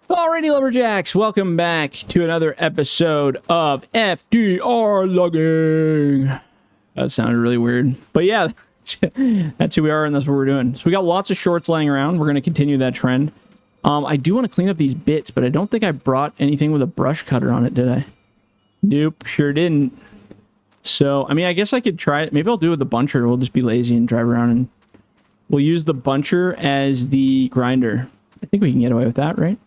Alrighty, Lumberjacks, welcome back to another episode of FDR Logging. That sounded really weird. But yeah, that's who we are and that's what we're doing. So we got lots of shorts laying around. We're going to continue that trend. I do want to clean up these bits, but I don't think I brought anything with a brush cutter on it, did I? Nope, sure didn't. So, I mean, I guess I could try it. Maybe I'll do it with the buncher. We'll just be lazy and drive around and we'll use the buncher as the grinder. I think we can get away with that, right?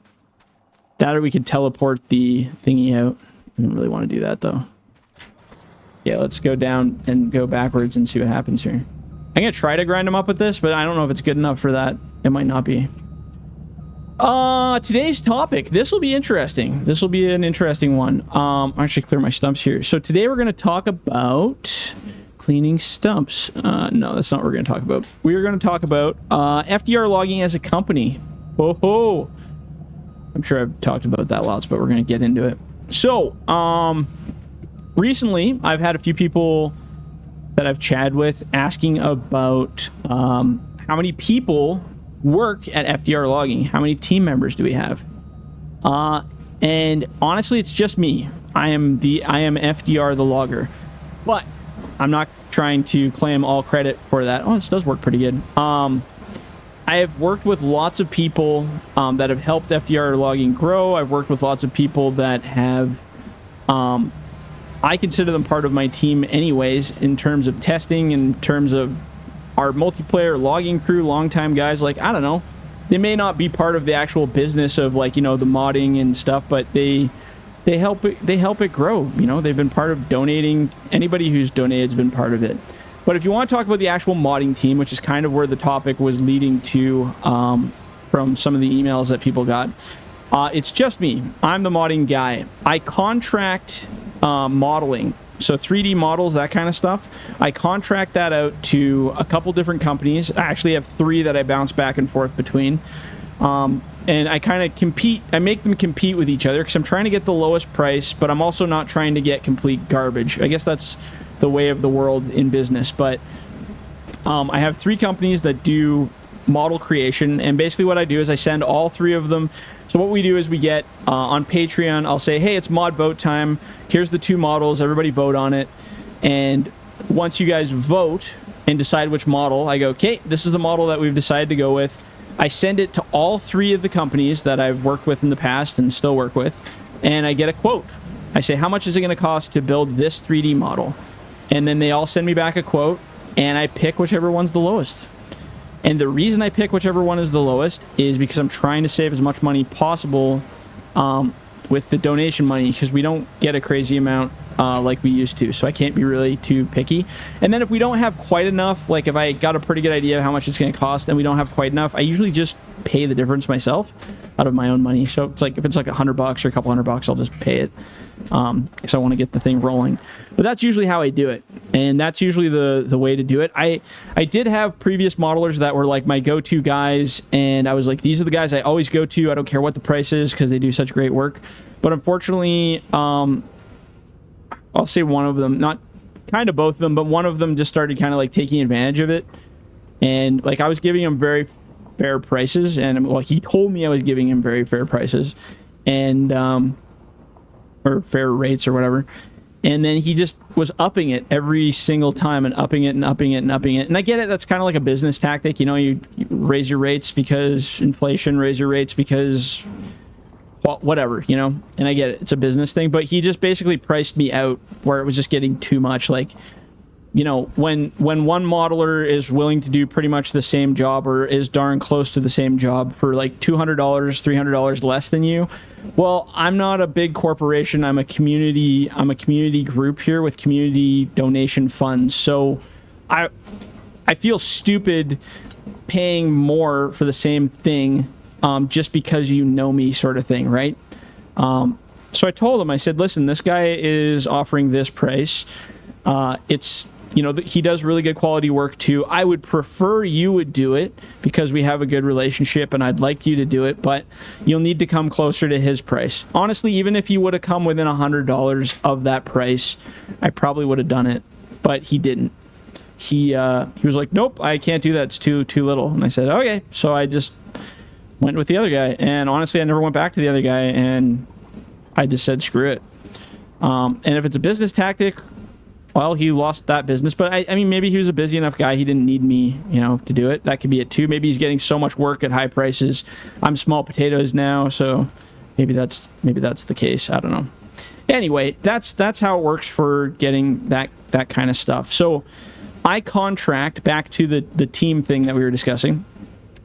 That or we could teleport the thingy out. I don't really want to do that, though. Yeah, let's go down and go backwards and see what happens here. I'm going to try to grind them up with this, but I don't know if it's good enough for that. It might not be. Today's topic. This will be interesting. This will be an interesting one. I'll actually clear my stumps here. So today we're going to talk about cleaning stumps. No, that's not what we're going to talk about. We are going to talk about FDR Logging as a company. Ho ho! I'm sure I've talked about that lots, but we're going to get into it. So, recently, I've had a few people that I've chatted with asking about how many people work at FDR Logging. How many team members do we have? And honestly, it's just me. I am FDR the logger. But I'm not trying to claim all credit for that. Oh, this does work pretty good. I have worked with lots of people that have helped FDR Logging grow. I've worked with lots of people that have, I consider them part of my team anyways, in terms of testing, in terms of our multiplayer logging crew, longtime guys. Like, I don't know, they may not be part of the actual business of, like, you know, the modding and stuff, but they help it grow. You know, they've been part of donating. Anybody who's donated has been part of it. But if you want to talk about the actual modding team, which is kind of where the topic was leading to from some of the emails that people got, it's just me. I'm the modding guy. I contract modeling. So 3D models, that kind of stuff. I contract that out to a couple different companies. I actually have 3 that I bounce back and forth between. And I kind of compete. I make them compete with each other because I'm trying to get the lowest price, but I'm also not trying to get complete garbage. I guess that's the way of the world in business. But I have 3 companies that do model creation, and basically what I do is I send all 3 of them. So what we do is we get on Patreon, I'll say, hey, it's mod vote time. Here's the 2 models. Everybody vote on it. And once you guys vote and decide which model, I go, okay, this is the model that we've decided to go with. I send it to all 3 of the companies that I've worked with in the past and still work with, and I get a quote. I say, how much is it going to cost to build this 3D model? And then they all send me back a quote, and I pick whichever one's the lowest. And the reason I pick whichever one is the lowest is because I'm trying to save as much money possible with the donation money, because we don't get a crazy amount like we used to. So I can't be really too picky. And then if we don't have quite enough, like if I got a pretty good idea of how much it's going to cost and we don't have quite enough, I usually just pay the difference myself out of my own money. So it's like, if it's like $100 or a couple $100, I'll just pay it because I want to get the thing rolling. But that's usually how I do it, and that's usually the way to do it. I did have previous modelers that were like my go-to guys, and I was like, these are the guys I always go to. I don't care what the price is because they do such great work. But unfortunately, I'll say one of them, not kind of both of them, but one of them just started kind of like taking advantage of it. And like I was giving him very fair prices, and well, he told me I was giving him very fair prices, and or fair rates or whatever. And then he just was upping it every single time and upping it and upping it and upping it. And I get it. That's kind of like a business tactic. You know, you raise your rates because inflation, raise your rates because whatever, you know, and I get it. It's a business thing, but he just basically priced me out where it was just getting too much. Like, you know, when one modeler is willing to do pretty much the same job or is darn close to the same job for like $200, $300 less than you, well, I'm not a big corporation. I'm a community group here with community donation funds. So I feel stupid paying more for the same thing just because you know me, sort of thing, right? So I told him, I said, listen, this guy is offering this price. It's, you know, he does really good quality work too. I would prefer you would do it because we have a good relationship and I'd like you to do it, but you'll need to come closer to his price. Honestly, even if you would have come within $100 of that price, I probably would have done it, but he didn't. He was like, nope, I can't do that. It's too little. And I said, okay. So I just went with the other guy. And honestly, I never went back to the other guy, and I just said, screw it. And if it's a business tactic, well, he lost that business. But I mean, maybe he was a busy enough guy. He didn't need me, to do it. That could be it too. Maybe he's getting so much work at high prices. I'm small potatoes now, so maybe that's the case. I don't know. Anyway, that's how it works for getting that kind of stuff. So I contract, back to the team thing that we were discussing.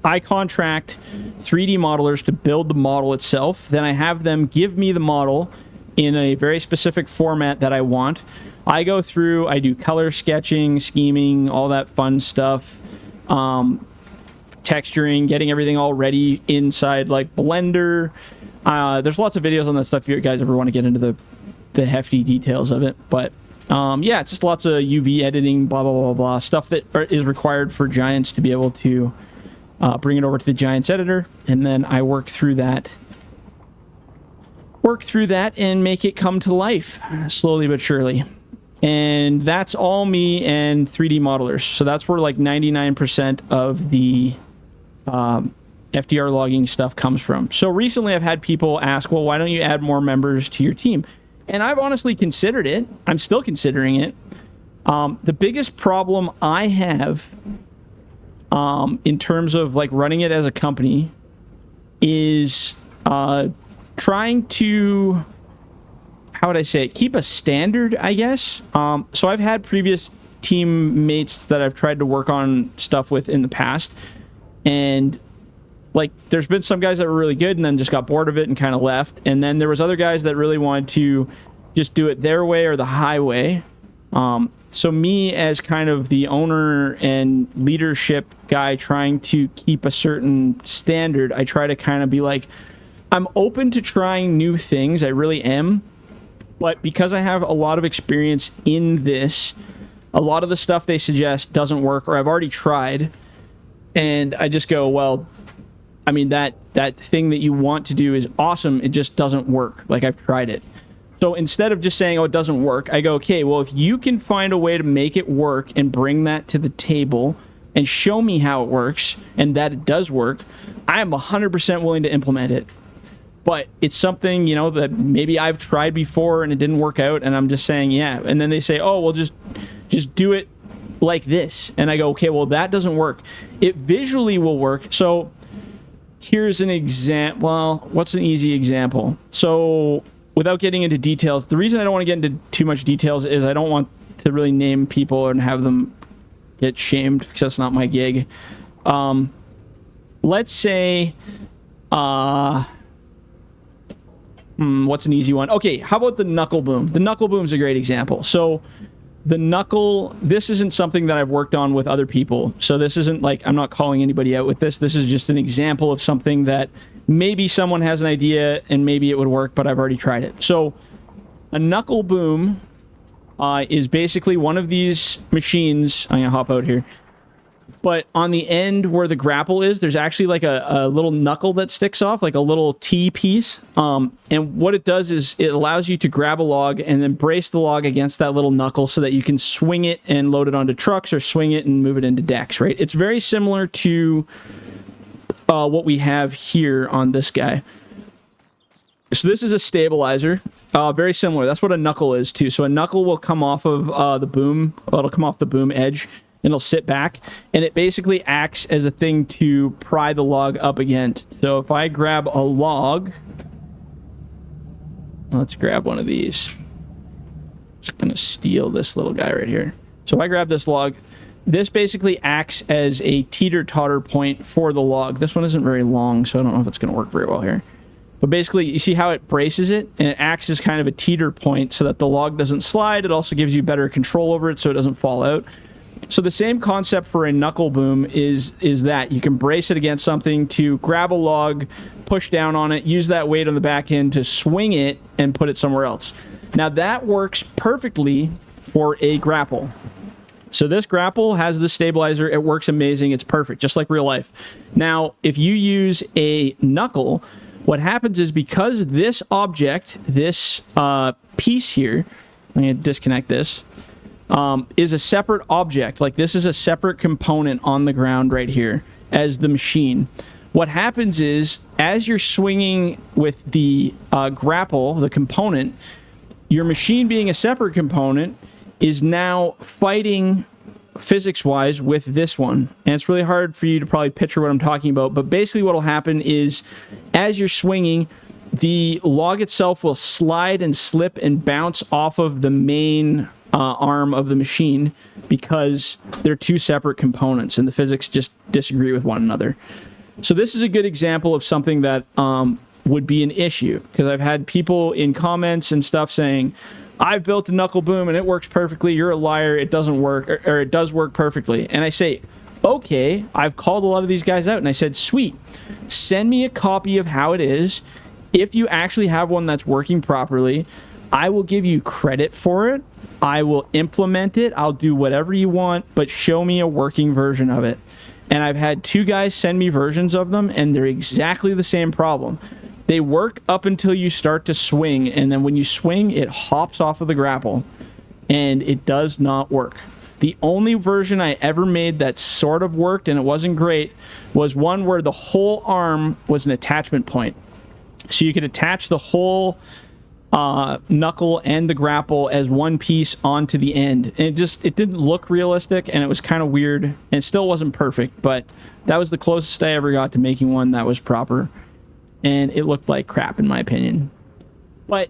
I contract 3D modelers to build the model itself. Then I have them give me the model in a very specific format that I want. I go through, I do color sketching, scheming, all that fun stuff, texturing, getting everything all ready inside like Blender. There's lots of videos on that stuff if you guys ever want to get into the hefty details of it. But yeah, it's just lots of UV editing, blah, blah, blah, blah, stuff that is required for Giants to be able to bring it over to the Giants editor. And then I work through that and make it come to life slowly but surely. And that's all me and 3D modelers. So that's where like 99% of the FDR logging stuff comes from. So recently I've had people ask, well, why don't you add more members to your team? And I've honestly considered it. I'm still considering it. The biggest problem I have in terms of like running it as a company is trying to, how would I say it, keep a standard, I guess. So I've had previous teammates that I've tried to work on stuff with in the past, and like there's been some guys that were really good and then just got bored of it and kind of left, and then there was other guys that really wanted to just do it their way or the highway. So me as kind of the owner and leadership guy trying to keep a certain standard, I try to kind of be like, I'm open to trying new things, I really am. But because I have a lot of experience in this, a lot of the stuff they suggest doesn't work, or I've already tried, and I just go, well, I mean, that thing that you want to do is awesome, it just doesn't work. Like, I've tried it. So instead of just saying, oh, it doesn't work, I go, okay, well, if you can find a way to make it work and bring that to the table and show me how it works and that it does work, I am 100% willing to implement it. But it's something, that maybe I've tried before and it didn't work out, and I'm just saying, yeah. And then they say, oh, well, just do it like this. And I go, okay, well, that doesn't work. It visually will work. So here's an example. Well, what's an easy example? So without getting into details, the reason I don't want to get into too much details is I don't want to really name people and have them get shamed, because that's not my gig. Let's say... what's an easy one? Okay, how about the knuckle boom? The knuckle boom is a great example. So the knuckle, this isn't something that I've worked on with other people. So this isn't like, I'm not calling anybody out with this. This is just an example of something that maybe someone has an idea and maybe it would work, but I've already tried it. So a knuckle boom is basically one of these machines. I'm going to hop out here. But on the end where the grapple is, there's actually like a little knuckle that sticks off, like a little T piece. And what it does is it allows you to grab a log and then brace the log against that little knuckle so that you can swing it and load it onto trucks, or swing it and move it into decks, right? It's very similar to what we have here on this guy. So this is a stabilizer, very similar. That's what a knuckle is too. So a knuckle will come off of the boom. Well, it'll come off the boom edge. And it'll sit back, and it basically acts as a thing to pry the log up against. So if I grab a log, let's grab one of these. Just gonna steal this little guy right here. So if I grab this log, this basically acts as a teeter-totter point for the log. This one isn't very long, so I don't know if it's gonna work very well here. But basically, you see how it braces it, and it acts as kind of a teeter point so that the log doesn't slide. It also gives you better control over it so it doesn't fall out. So the same concept for a knuckle boom is that you can brace it against something to grab a log, push down on it, use that weight on the back end to swing it and put it somewhere else. Now that works perfectly for a grapple. So this grapple has the stabilizer. It works amazing. It's perfect, just like real life. Now, if you use a knuckle, what happens is, because this object, this piece here, I'm going to disconnect this, is a separate object. Like, this is a separate component on the ground right here as the machine. what happens is, as you're swinging with the grapple, the component, your machine being a separate component is now fighting physics-wise with this one. And it's really hard for you to probably picture what I'm talking about, but basically what will happen is, as you're swinging, the log itself will slide and slip and bounce off of the main arm of the machine because they're two separate components and the physics just disagree with one another. So this is a good example of something that would be an issue, because I've had people in comments and stuff saying, I've built a knuckle boom and it works perfectly. You're a liar. It doesn't work, or it does work perfectly. And I say, okay, I've called a lot of these guys out and I said, sweet, send me a copy of how it is. If you actually have one that's working properly, I will give you credit for it. I will implement it. I'll do whatever you want, but show me a working version of it. And I've had 2 guys send me versions of them, and they're exactly the same problem. They work up until you start to swing, and then when you swing, it hops off of the grapple, and it does not work. The only version I ever made that sort of worked, and it wasn't great, was one where the whole arm was an attachment point. So you could attach the whole knuckle and the grapple as one piece onto the end. And it didn't look realistic, and it was kind of weird, and it still wasn't perfect, but that was the closest I ever got to making one that was proper. And it looked like crap, in my opinion. But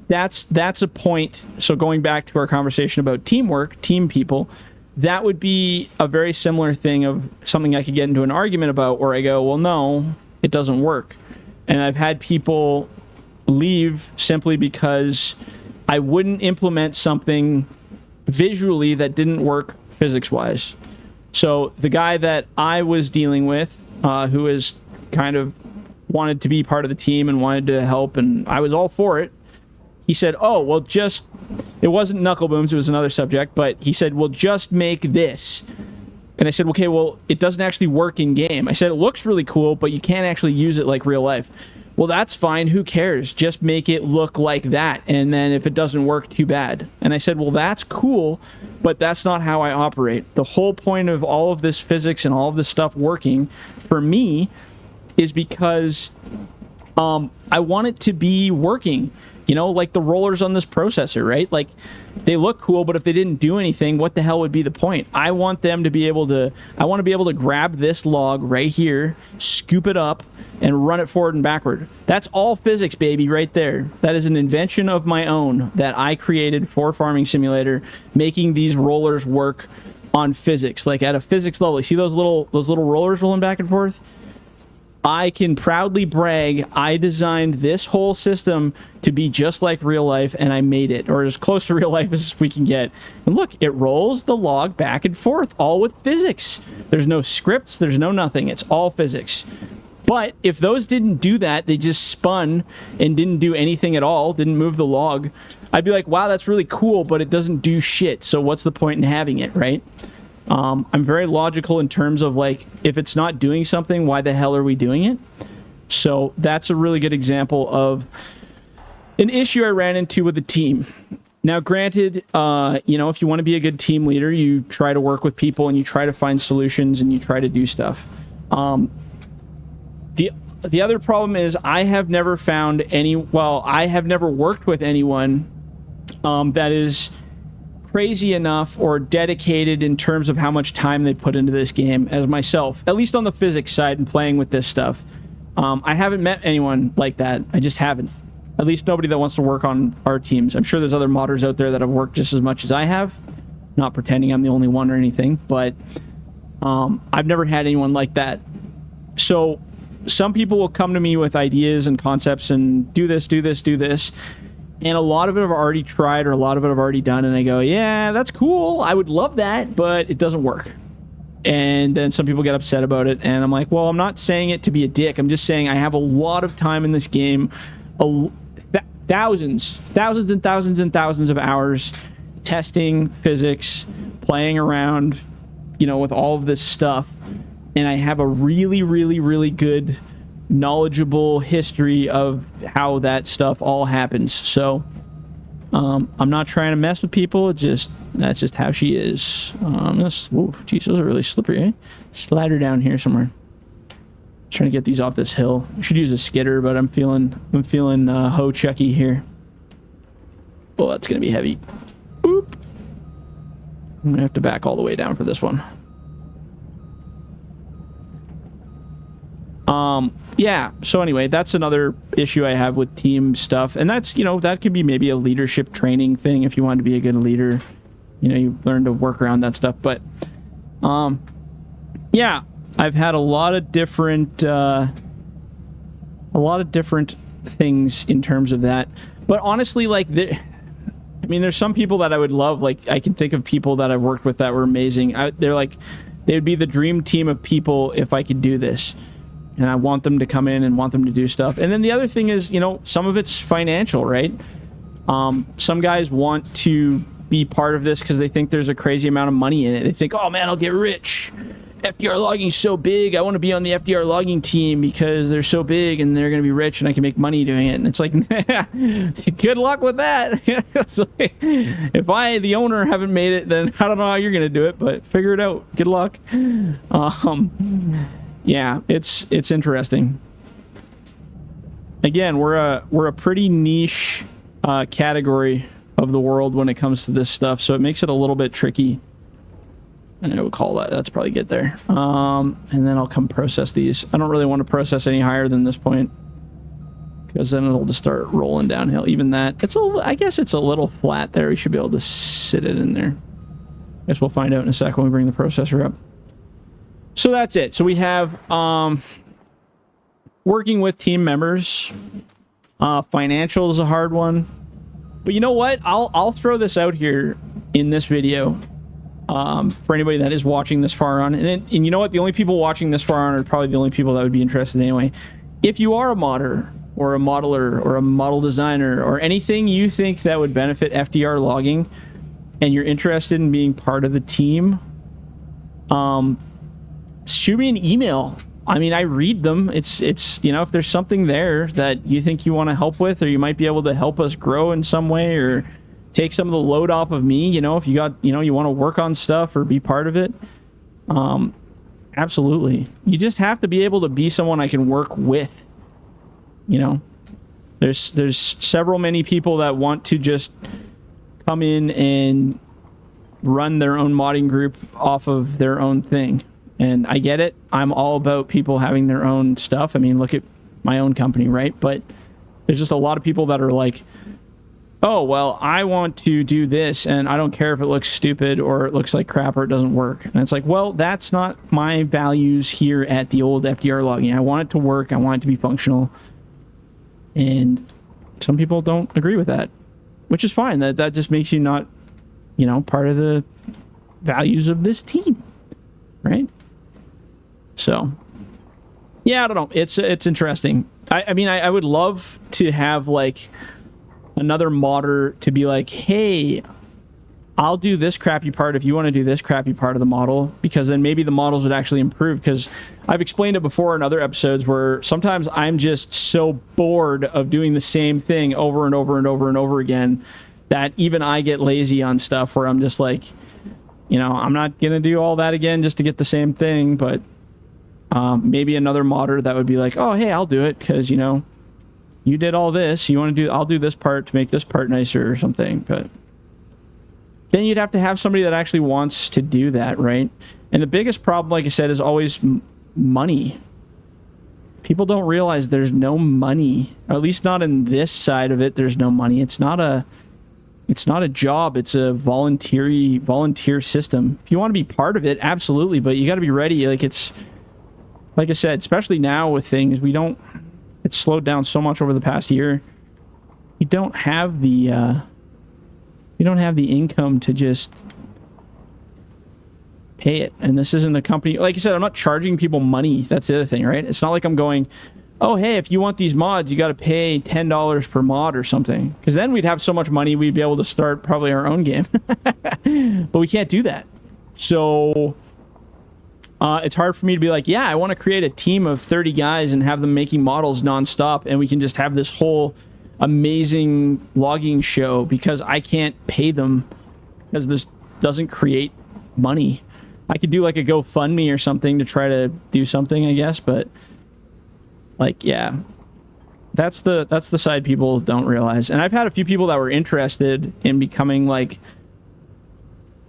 that's a point. So going back to our conversation about teamwork, team people, that would be a very similar thing of something I could get into an argument about, where I go, well, no, it doesn't work. And I've had people leave simply because I wouldn't implement something visually that didn't work physics-wise. So the guy that I was dealing with, who is kind of wanted to be part of the team and wanted to help, and I was all for it, he said, oh, well, it wasn't knuckle booms, it was another subject, but he said, well, just make this. And I said, okay, well, it doesn't actually work in game. I said, it looks really cool, but you can't actually use it like real life. Well, that's fine. Who cares? Just make it look like that. And then if it doesn't work, too bad. And I said, well, that's cool, but that's not how I operate. The whole point of all of this physics and all of this stuff working for me is because I want it to be working. You know, like the rollers on this processor, right? Like, they look cool, but if they didn't do anything, what the hell would be the point? I want them to be able to, I want to be able to grab this log right here, scoop it up, and run it forward and backward. That's all physics, baby, right there. That is an invention of my own that I created for Farming Simulator, making these rollers work on physics, like at a physics level. You see those little rollers rolling back and forth? I can proudly brag I designed this whole system to be just like real life, and I made it, or as close to real life as we can get. And look, it rolls the log back and forth, all with physics. There's no scripts, there's no nothing. It's all physics. But if those didn't do that, they just spun and didn't do anything at all, didn't move the log, I'd be like, wow, that's really cool, but it doesn't do shit, so what's the point in having it, right? I'm very logical in terms of, like, if it's not doing something, why the hell are we doing it? So that's a really good example of an issue I ran into with the team. Now, granted, you know, if you want to be a good team leader, you try to work with people and you try to find solutions and you try to do stuff. The other problem is I have never found I have never worked with anyone that is crazy enough or dedicated in terms of how much time they put into this game as myself, at least on the physics side and playing with this stuff. I haven't met anyone like that. I just haven't. At least nobody that wants to work on our teams. I'm sure there's other modders out there that have worked just as much as I have. Not pretending I'm the only one or anything, but I've never had anyone like that. So some people will come to me with ideas and concepts and do this. And a lot of it I've already tried, or a lot of it I've already done, and I go, yeah, that's cool, I would love that, but it doesn't work. And then some people get upset about it, and I'm like, well, I'm not saying it to be a dick, I'm just saying I have a lot of time in this game, thousands and thousands of hours testing physics, playing around, you know, with all of this stuff, and I have a really, really, really good knowledgeable history of how that stuff all happens. So I'm not trying to mess with people, that's just how she is. Geez, those are really slippery, eh? Slide her down here somewhere. Trying to get these off this hill. I should use a skidder, but I'm feeling hoe chucky here. Oh, that's gonna be heavy. Boop. I'm gonna have to back all the way down for this one. Yeah, so anyway, that's another issue I have with team stuff, and that's, you know, that could be maybe a leadership training thing. If you want to be a good leader, you know, you learn to work around that stuff. But yeah, I've had a lot of different things in terms of that. But honestly, like, I mean, there's some people that I would love. Like, I can think of people that I've worked with that were amazing. They're like, they would be the dream team of people if I could do this. And I want them to come in and want them to do stuff. And then the other thing is, you know, some of it's financial, right? Some guys want to be part of this because they think there's a crazy amount of money in it. They think, oh man, I'll get rich. FDR Logging's so big. I want to be on the FDR Logging team because they're so big and they're going to be rich and I can make money doing it. And it's like, good luck with that. It's like, if I, the owner, haven't made it, then I don't know how you're going to do it, but figure it out. Good luck. Yeah, it's interesting. Again, we're a pretty niche category of the world when it comes to this stuff, so it makes it a little bit tricky. And I would call that. That's probably good there. And then I'll come process these. I don't really want to process any higher than this point, because then it'll just start rolling downhill. Even that, I guess it's a little flat there. We should be able to sit it in there. Guess we'll find out in a sec when we bring the processor up. So that's it. So we have working with team members. Financial is a hard one. But you know what? I'll throw this out here in this video for anybody that is watching this far on. And you know what? The only people watching this far on are probably the only people that would be interested anyway. If you are a modder or a modeler or a model designer or anything you think that would benefit FDR Logging and you're interested in being part of the team, shoot me an email. I mean, I read them. It's you know, if there's something there that you think you want to help with, or you might be able to help us grow in some way, or take some of the load off of me, you know, if you got, you know, you want to work on stuff or be part of it, absolutely. You just have to be able to be someone I can work with. You know, there's several many people that want to just come in and run their own modding group off of their own thing. And I get it. I'm all about people having their own stuff. I mean, look at my own company, right? But there's just a lot of people that are like, oh, well, I want to do this, and I don't care if it looks stupid or it looks like crap or it doesn't work. And it's like, well, that's not my values here at the old FDR Logging. I want it to work. I want it to be functional. And some people don't agree with that, which is fine. That just makes you not, you know, part of the values of this team, right? So, yeah, I don't know. It's interesting. I mean, I would love to have, like, another modder to be like, hey, I'll do this crappy part if you want to do this crappy part of the model, because then maybe the models would actually improve. Because I've explained it before in other episodes where sometimes I'm just so bored of doing the same thing over and over and over and over again that even I get lazy on stuff where I'm just like, you know, I'm not going to do all that again just to get the same thing. But maybe another modder that would be like, oh, hey, I'll do it because, you know, you did all this. You want to do, I'll do this part to make this part nicer or something. But then you'd have to have somebody that actually wants to do that, right? And the biggest problem, like I said, is always money. People don't realize there's no money, or at least not in this side of it. There's no money. It's not a job. It's a volunteer system. If you want to be part of it, absolutely. But you got to be ready. Like I said, especially now with things, it's slowed down so much over the past year. You don't have the income to just pay it. And this isn't a company. Like I said, I'm not charging people money. That's the other thing, right? It's not like I'm going, oh, hey, if you want these mods, you got to pay $10 per mod or something. Because then we'd have so much money, we'd be able to start probably our own game. But we can't do that. So it's hard for me to be like, yeah, I want to create a team of 30 guys and have them making models nonstop, and we can just have this whole amazing logging show, because I can't pay them, because this doesn't create money. I could do like a GoFundMe or something to try to do something, I guess, but Like, yeah, that's the side people don't realize. And I've had a few people that were interested in becoming, like,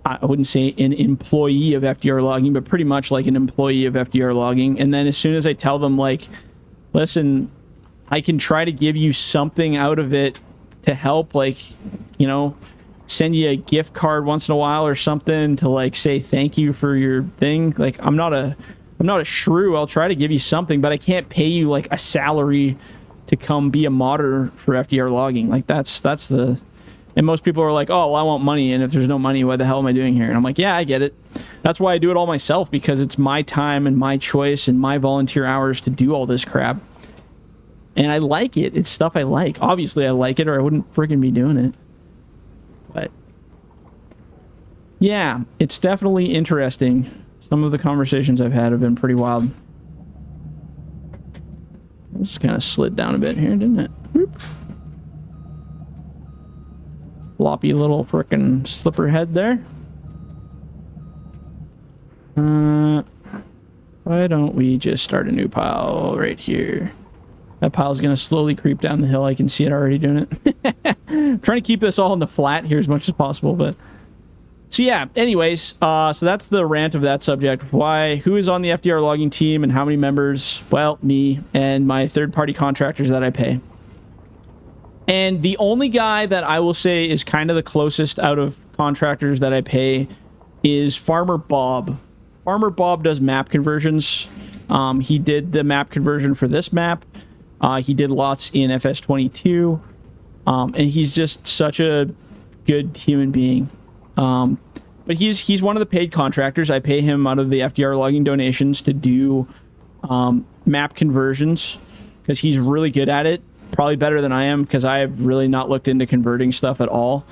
I wouldn't say an employee of FDR Logging, but pretty much like an employee of FDR Logging. And then as soon as I tell them, like, listen, I can try to give you something out of it to help, like, you know, send you a gift card once in a while or something to, like, say thank you for your thing. Like, I'm not a shrew. I'll try to give you something, but I can't pay you, like, a salary to come be a modder for FDR Logging. Like, that's the... And most people are like, oh, well, I want money, and if there's no money, what the hell am I doing here? And I'm like, yeah, I get it. That's why I do it all myself, because it's my time and my choice and my volunteer hours to do all this crap. And I like it. It's stuff I like. Obviously, I like it, or I wouldn't freaking be doing it. But yeah, it's definitely interesting. Some of the conversations I've had have been pretty wild. This kind of slid down a bit here, didn't it? Whoop. Floppy little frickin' slipper head there. Why don't we just start a new pile right here? That pile's gonna slowly creep down the hill. I can see it already doing it. I'm trying to keep this all in the flat here as much as possible, but... So yeah, anyways, so that's the rant of that subject. Who is on the FDR Logging team and how many members? Well, me and my third-party contractors that I pay. And the only guy that I will say is kind of the closest out of contractors that I pay is Farmer Bob. Farmer Bob does map conversions. He did the map conversion for this map. He did lots in FS22. And he's just such a good human being. But he's one of the paid contractors. I pay him out of the FDR Logging donations to do map conversions because he's really good at it. Probably better than I am because I have really not looked into converting stuff at all.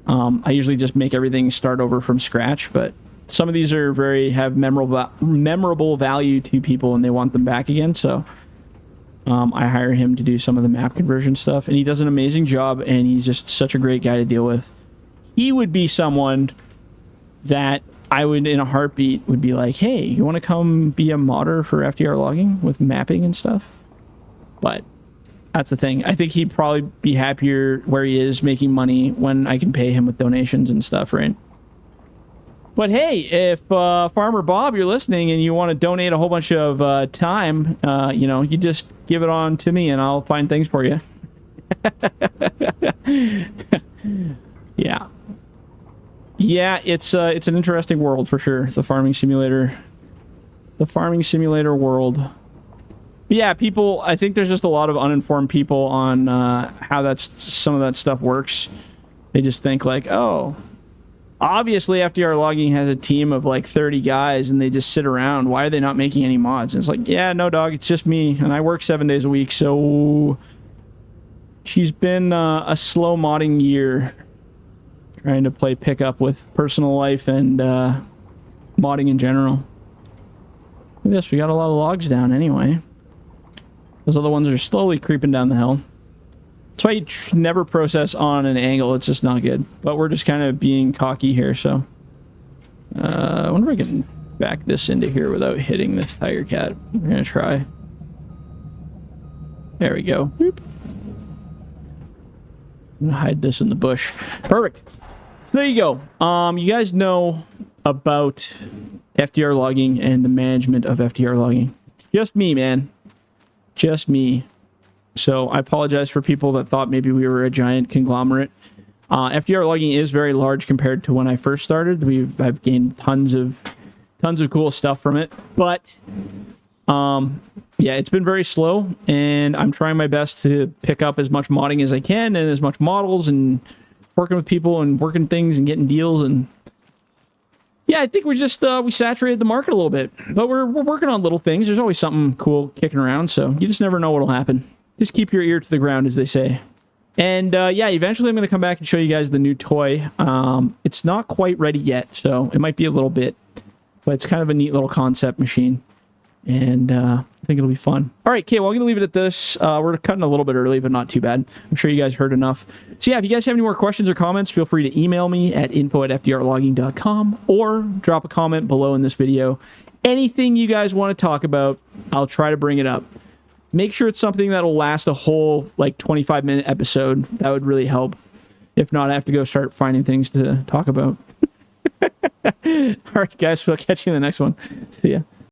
I usually just make everything start over from scratch, but some of these are have memorable value to people and they want them back again. So I hire him to do some of the map conversion stuff, and he does an amazing job, and he's just such a great guy to deal with. He would be someone that I would, in a heartbeat, would be like, hey, you want to come be a modder for FDR Logging with mapping and stuff? But that's the thing. I think he'd probably be happier where he is making money when I can pay him with donations and stuff, right? But hey, if Farmer Bob, you're listening and you want to donate a whole bunch of time, you know, you just give it on to me and I'll find things for you. Yeah. Yeah, it's an interesting world for sure. The farming simulator world. But yeah, people, I think there's just a lot of uninformed people on how some of that stuff works. They just think like, oh, obviously FDR Logging has a team of like 30 guys and they just sit around. Why are they not making any mods? And it's like, yeah, no, dog, it's just me. And I work 7 days a week. So she's been a slow modding year trying to play pickup with personal life and modding in general. I guess we got a lot of logs down anyway. Those other ones are slowly creeping down the hill. That's why you never process on an angle. It's just not good. But we're just kind of being cocky here, so... I wonder if I can back this into here without hitting this tiger cat. We're going to try. There we go. Boop. I'm going to hide this in the bush. Perfect. So there you go. You guys know about FDR Logging and the management of FDR Logging. Just me, man. Just me. So I apologize for people that thought maybe we were a giant conglomerate. FDR Logging is very large compared to when I first started. I've gained tons of cool stuff from it. But yeah, it's been very slow, and I'm trying my best to pick up as much modding as I can and as much models and working with people and working things and getting deals. And yeah, I think we saturated the market a little bit, but we're working on little things. There's always something cool kicking around, so you just never know what'll happen. Just keep your ear to the ground, as they say. And yeah, eventually I'm going to come back and show you guys the new toy. It's not quite ready yet, so it might be a little bit, but it's kind of a neat little concept machine. And I think it'll be fun. All right, okay, well, I'm going to leave it at this. We're cutting a little bit early, but not too bad. I'm sure you guys heard enough. So yeah, if you guys have any more questions or comments, feel free to email me at info@fdrlogging.com or drop a comment below in this video. Anything you guys want to talk about, I'll try to bring it up. make sure it's something that'll last a whole like 25-minute episode. That would really help. If not, I have to go start finding things to talk about. All right, guys, we'll catch you in the next one. See ya.